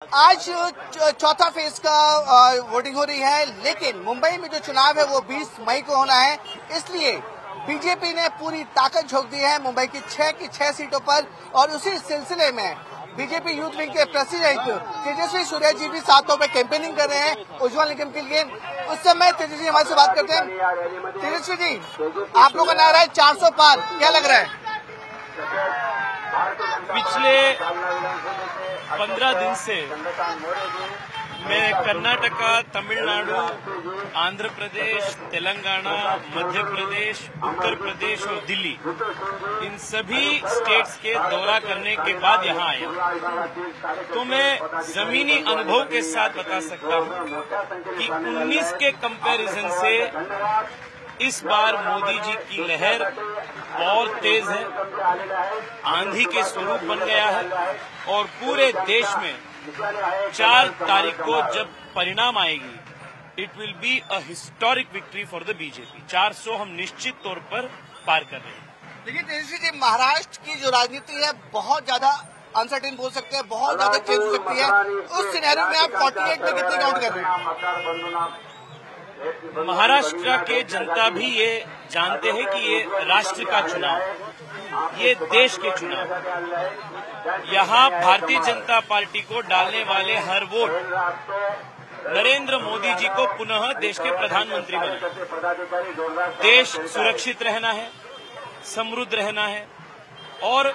आज चौथा फेज का वोटिंग हो रही है, लेकिन मुंबई में जो चुनाव है वो 20 मई को होना है। इसलिए बीजेपी ने पूरी ताकत झोंक दी है मुंबई की 6 की 6 सीटों पर। और उसी सिलसिले में बीजेपी यूथ विंग के प्रेसिडेंट तेजस्वी सूर्या जी भी सातों में कैंपेनिंग कर रहे हैं उज्जवल निगम के लिए। उस समय तेजस्वी जी हमारे से बात करते हैं। तेजस्वी जी, आप लोगों का नारा है 400 पार, क्या लग रहा है? पिछले 15 दिन से मैं कर्नाटका, तमिलनाडु, आंध्र प्रदेश, तेलंगाना, मध्य प्रदेश, उत्तर प्रदेश और दिल्ली, इन सभी स्टेट्स के दौरा करने के बाद यहाँ आया, तो मैं जमीनी अनुभव के साथ बता सकता हूँ कि 19 के कंपैरिजन से इस बार मोदी जी की लहर और तेज है, आंधी के स्वरूप बन गया है और पूरे देश में 4 तारीख को जब परिणाम आएगी, it will be a historic victory for the BJP. 400 हम निश्चित तौर पर पार कर रहे हैं। लेकिन तेजस्वी जी, महाराष्ट्र की जो राजनीति है बहुत ज्यादा अनसर्टेन बोल सकते हैं, बहुत ज्यादा चेंज हो सकती है। उस सिनेरियो में आप 48 में कितने काउंट कर रहे हैं? महाराष्ट्र के जनता भी ये जानते हैं कि ये राष्ट्र का चुनाव, ये देश के चुनाव, यहाँ भारतीय जनता पार्टी को डालने वाले हर वोट नरेंद्र मोदी जी को पुनः देश के प्रधानमंत्री बनाए। देश सुरक्षित रहना है, समृद्ध रहना है और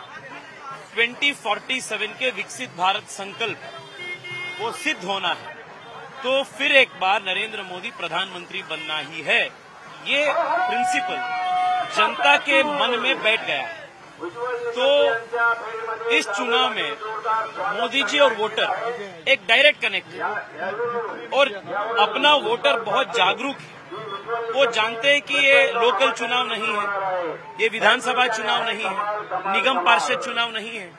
2047 के विकसित भारत संकल्प वो सिद्ध होना है, तो फिर एक बार नरेंद्र मोदी प्रधानमंत्री बनना ही है। ये प्रिंसिपल जनता के मन में बैठ गया है। तो इस चुनाव में मोदी जी और वोटर एक डायरेक्ट कनेक्ट है और अपना वोटर बहुत जागरूक है। वो जानते हैं कि ये लोकल चुनाव नहीं है, ये विधानसभा चुनाव नहीं है, निगम पार्षद चुनाव नहीं है,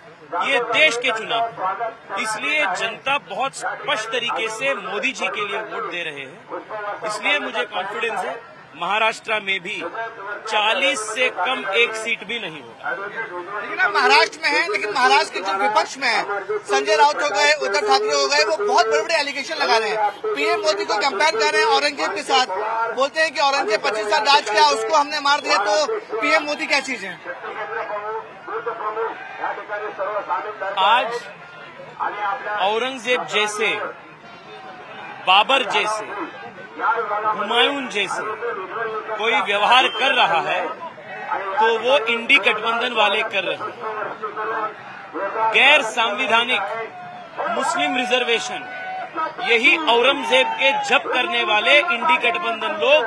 ये देश के चुनाव। इसलिए जनता बहुत स्पष्ट तरीके से मोदी जी के लिए वोट दे रहे हैं। इसलिए मुझे कॉन्फिडेंस है महाराष्ट्र में भी 40 से कम एक सीट भी नहीं होगा। लेकिन आप महाराष्ट्र में हैं, लेकिन महाराष्ट्र के जो विपक्ष में है, संजय राउत हो गए, उद्धव ठाकरे हो गए, वो बहुत बड़े बड़े एलिगेशन लगा रहे हैं। पीएम मोदी को कंपेयर कर रहे हैं औरंगजेब के साथ। बोलते हैं कि औरंगजेब 25 साल राज किया, उसको हमने मार दिया, तो पीएम मोदी क्या चीज है? आज औरंगजेब जैसे, बाबर जैसे, हुमायूं जैसे कोई व्यवहार कर रहा है तो वो इंडी गठबंधन वाले कर रहे हैं। गैर संवैधानिक मुस्लिम रिजर्वेशन, यही औरंगजेब के जप करने वाले इंडी गठबंधन लोग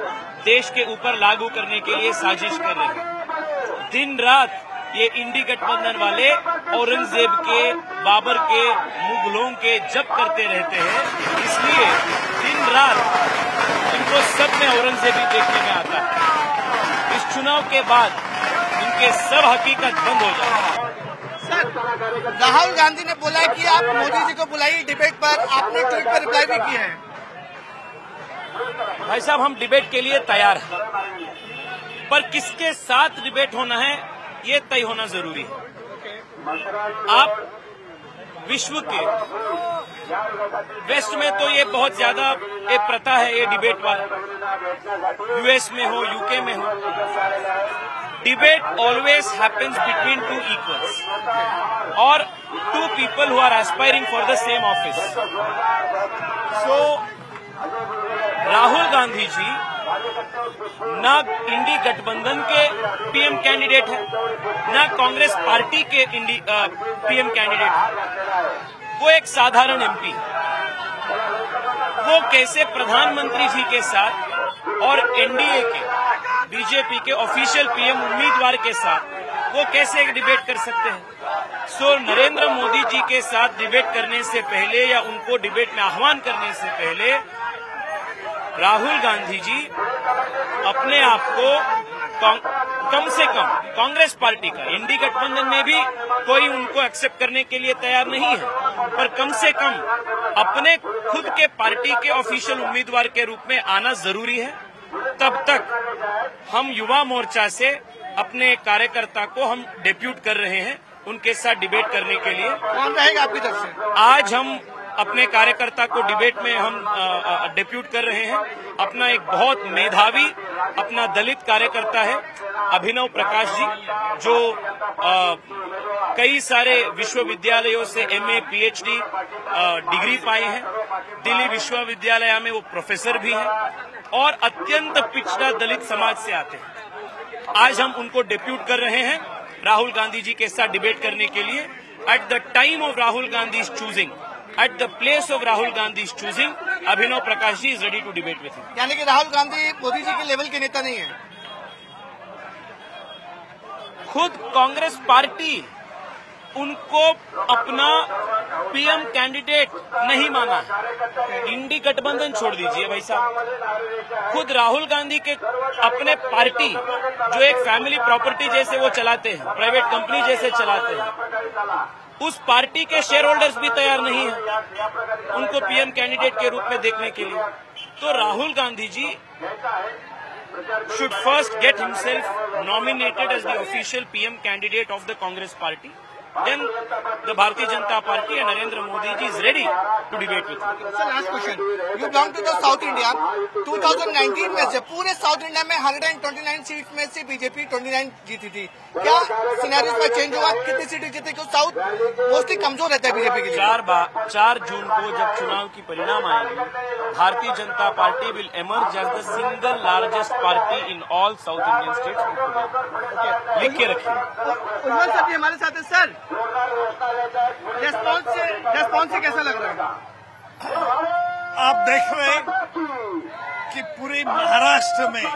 देश के ऊपर लागू करने के लिए साजिश कर रहे हैं। दिन रात ये इंडी गठबंधन वाले औरंगजेब के, बाबर के, मुगलों के जप करते रहते हैं। इसलिए दिन रात इनको सब में औरंगजेबी देखने में आता है। इस चुनाव के बाद इनके सब हकीकत बंद हो जाए। सर, राहुल गांधी ने बोला है कि आप मोदी जी को बुलाइए डिबेट पर, आपने ट्वीट पर रिप्लाई भी किया है। भाई साहब, हम डिबेट के लिए तैयार हैं, पर किसके साथ डिबेट होना है ये तय होना जरूरी है। आप विश्व के वेस्ट में तो ये बहुत ज्यादा एक प्रथा है, ये डिबेट वाला, यूएस में हो, यूके में हो, debate always happens between 2 equals और 2 people who are aspiring for the same office. So Rahul Gandhi ji ना इंडी गठबंधन के पीएम कैंडिडेट है, ना कांग्रेस पार्टी के पीएम कैंडिडेट है, वो एक साधारण एमपी। वो कैसे प्रधानमंत्री जी के साथ और एनडीए के, बीजेपी के ऑफिशियल पीएम उम्मीदवार के साथ वो कैसे एक डिबेट कर सकते हैं? सो नरेंद्र मोदी जी के साथ डिबेट करने से पहले या उनको डिबेट में आह्वान करने से पहले राहुल गांधी जी अपने आप को कम से कम कांग्रेस पार्टी का, इंडी गठबंधन में भी कोई उनको एक्सेप्ट करने के लिए तैयार नहीं है, पर कम से कम अपने खुद के पार्टी के ऑफिशियल उम्मीदवार के रूप में आना जरूरी है। तब तक हम युवा मोर्चा से अपने कार्यकर्ता को हम डेप्यूट कर रहे हैं उनके साथ डिबेट करने के लिए। कौन रहेगा आपकी तरफ से? आज हम अपने कार्यकर्ता को डिबेट में हम डेप्यूट कर रहे हैं। अपना एक बहुत मेधावी अपना दलित कार्यकर्ता है अभिनव प्रकाश जी, जो कई सारे विश्वविद्यालयों से एमए पीएचडी डिग्री पाए हैं। दिल्ली विश्वविद्यालय में वो प्रोफेसर भी हैं और अत्यंत पिछड़ा दलित समाज से आते हैं। आज हम उनको डेप्यूट कर रहे हैं राहुल गांधी जी के साथ डिबेट करने के लिए। At the time of Rahul Gandhi choosing, at the place of Rahul Gandhi choosing, Abhinav Prakash ji is ready to debate with him. यानी कि राहुल गांधी मोदी जी के लेवल के नेता नहीं है। खुद कांग्रेस पार्टी उनको अपना पीएम कैंडिडेट नहीं माना है। इंडी गठबंधन छोड़ दीजिए भाई साहब, खुद राहुल गांधी के अपने पार्टी जो एक फैमिली प्रॉपर्टी जैसे वो चलाते हैं, प्राइवेट कंपनी जैसे चलाते हैं, उस पार्टी के शेयर होल्डर्स भी तैयार नहीं है उनको पीएम कैंडिडेट के रूप में देखने के लिए। तो राहुल गांधी जी should first get himself nominated as the official PM candidate of the Congress party. Then the Bharatiya Janata Party and Narendra Modi ji is ready to debate with him. So last question, you belong to the South India. 2019 में से पूरे south India में 129 seat में से BJP 29 जीती थी। क्या scenario में चेंज हुआ? कितनी सीटें जीती? क्यों साउथ मोस्टली कमजोर रहता है बीजेपी के लिए। 4 जून को जब चुनाव की परिणाम आएंगे, Bharatiya Janata party will emerge as the single largest party in all South Indian states. लिख के रखिए। उज्जवल सर जी हमारे साथ है। सर रेस्पॉन्स से कैसा लग रहा है? आप देख रहे हैं कि पूरे महाराष्ट्र में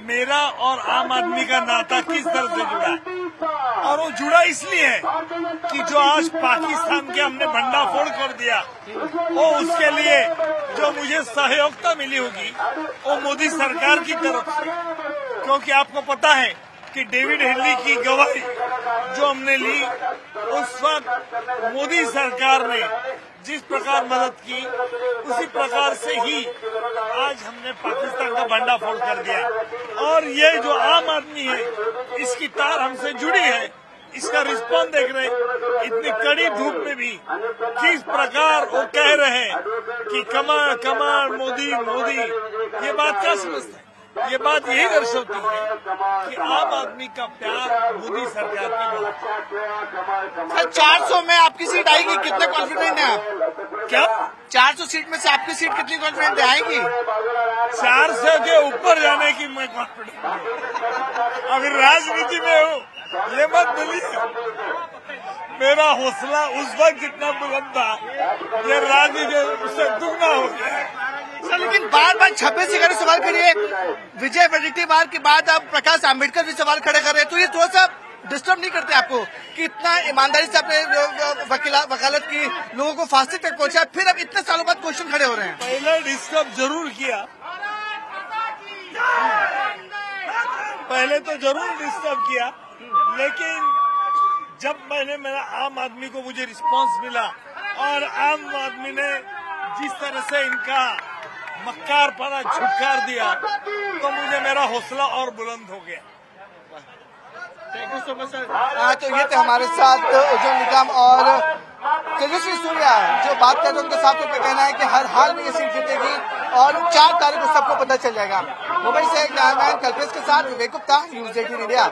मेरा और आम आदमी का नाता किस तरह से जुड़ा है, और वो जुड़ा इसलिए है कि जो आज पाकिस्तान के हमने भंडाफोड़ कर दिया, वो उसके लिए जो मुझे सहयोगिता मिली होगी वो मोदी सरकार की तरफ से। क्योंकि आपको पता है कि डेविड हेडली की गवाही जो हमने ली, उस वक्त मोदी सरकार ने जिस प्रकार मदद की, उसी प्रकार से ही आज हमने पाकिस्तान का भंडाफोड़ कर दिया। और ये जो आम आदमी है, इसकी तार हमसे जुड़ी है। इसका रिस्पॉन्स देख रहे हैं, इतनी कड़ी धूप में भी किस प्रकार वो कह रहे हैं कि कमाल कमाल मोदी मोदी। ये बात क्या समझते हैं? ये बात यही दर्शाती है कि आम आदमी का प्यार मोदी सरकार की बात। सर 400 में आपकी सीट आएगी, कितने कॉन्फिडेंट हैं आप? क्या 400 सीट में से आपकी सीट कितनी कॉन्फिडेंट आएगी? 400 के ऊपर जाने की मैं कॉन्फिडेंट हूँ। अगर राजनीति में हूँ ये मत भूलिए, मेरा हौसला उस वक्त जितना बुलंद था, ये राजनीति उससे दुगना हो गया। सर लेकिन बार बार 26 सिंह सवाल करिए, विजय वडेट्टीवार के बाद अब प्रकाश आम्बेडकर भी सवाल खड़े कर रहे हैं, तो ये थोड़ा सा डिस्टर्ब नहीं करते आपको कि इतना ईमानदारी से अपने वकालत की, लोगों को फांसी तक पहुंचा, फिर अब इतने सालों बाद क्वेश्चन खड़े हो रहे हैं? पहले डिस्टर्ब जरूर किया, पहले तो जरूर डिस्टर्ब किया, लेकिन जब मेरा आम आदमी को मुझे रिस्पांस मिला और आम आदमी ने जिस तरह से इनका मक्कारपना झुटकार दिया, तो मुझे मेरा हौसला और बुलंद हो गया। Thank you so much sir. तो ये थे हमारे साथ उज्जवल निकम और तेजस्वी सूर्या जो बात कर रहे हैं। उनका साफ तौर पर कहना है कि हर हाल में ये सीट जीतेगी और 4 तारीख को सबको पता चल जाएगा। मुंबई से कैमरामैन कल्पेश के साथ विवेक गुप्ता, न्यूज़ 18 इंडिया।